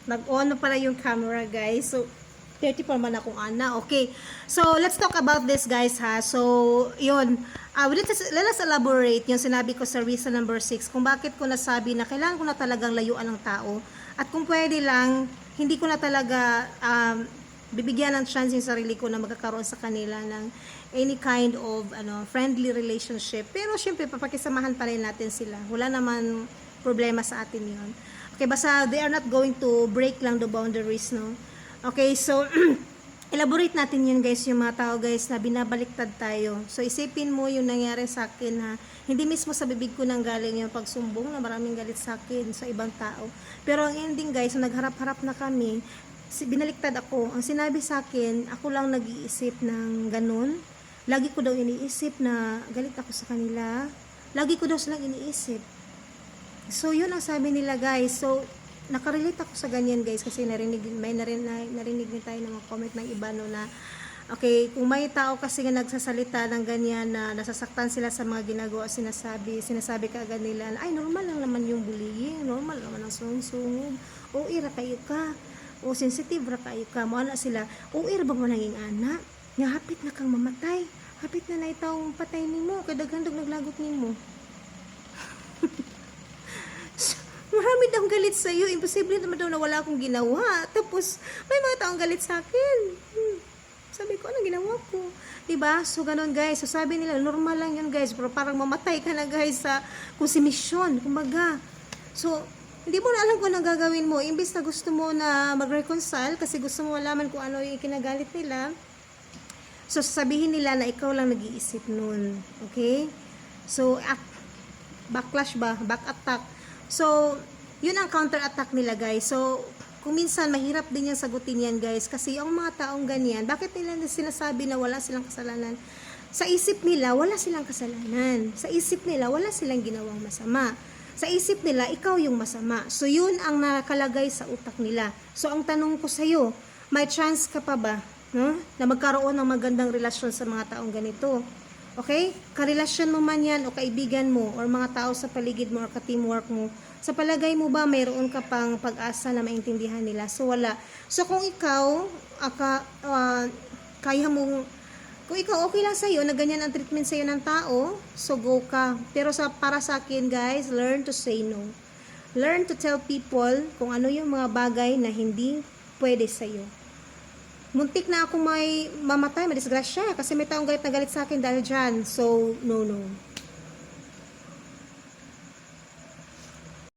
Nag-on pala yung camera, guys. So, 30 pa man akong ana. Okay. So, let's talk about this, guys, ha. So, yun. Let us elaborate yung sinabi ko sa reason number 6 kung bakit ko nasabi na kailangan ko na talagang layuan ng tao. At kung pwede lang, hindi ko na talaga bibigyan ng chance yung sarili ko na magkakaroon sa kanila ng any kind of friendly relationship. Pero, syempre, papakisamahan pa rin natin sila. Wala naman problema sa atin yun. Okay, basta they are not going to break lang the boundaries, no? Okay, so, elaborate natin yun, guys, yung mga tao, guys, na binabaliktad tayo. So, isipin mo yung nangyari sa akin, ha. Hindi mismo sa bibig ko nang galing yung pagsumbong na maraming galit sa akin sa ibang tao. Pero ang ending, guys, so nagharap-harap na kami, binaliktad ako. Ang sinabi sa akin, ako lang nag-iisip ng ganun. Lagi ko daw iniisip na galit ako sa kanila. Lagi ko daw silang iniisip. So, yun ang sabi nila, guys. So, nakarelate ako sa ganyan, guys, kasi narinig din tayo ng mga comment ng iba, no, na okay, kung may tao kasi nga nagsasalita ng ganyan na nasasaktan sila sa mga ginagawa, sinasabi ka agad nila, ay, normal lang naman yung bullying, normal naman ang sungod-sungod, o ira kayo ka, o sensitive ra kayo ka, mo na sila, o ira ba mo naging anak, nga hapit na kang mamatay, hapit na naitaong patay nimo, kadaghandog naglagot nimo. Marami daw galit sa iyo. Imposible naman daw na wala akong ginawa. Tapos, may mga taong galit sa akin. Sabi ko, ano ginawa ko? Diba? So, ganun, guys. So, sabi nila, normal lang yun, guys. Pero parang mamatay ka na, guys, sa konsumisyon. Kumbaga. So, hindi mo na alam kung anong gagawin mo. Imbis na gusto mo na mag-reconcile kasi gusto mo malaman kung ano yung kinagalit nila. So, sasabihin nila na ikaw lang nag-iisip nun. Okay? So, backlash ba? Back attack. So, yun ang counter-attack nila, guys. So, kung minsan, mahirap din yung sagutin yan, guys. Kasi yung mga taong ganyan, bakit nila sinasabi na wala silang kasalanan? Sa isip nila, wala silang kasalanan. Sa isip nila, wala silang ginawang masama. Sa isip nila, ikaw yung masama. So, yun ang nakalagay sa utak nila. So, ang tanong ko sa'yo, may chance ka pa ba, no, na magkaroon ng magandang relasyon sa mga taong ganito? Okay? Karelasyon mo man yan o kaibigan mo or mga tao sa paligid mo or ka-teamwork mo, sa palagay mo ba mayroon ka pang pag-asa na maintindihan nila? So, wala. So, kung ikaw, kaya mong, kung ikaw okay lang sa'yo, na ganyan ang treatment sa'yo ng tao, so go ka. Pero para sa akin, guys, learn to say no. Learn to tell people kung ano yung mga bagay na hindi pwede sa'yo. Muntik na ako may mamatay, madisgrasya, kasi may taong galit na galit sa akin dahil dyan. So, no.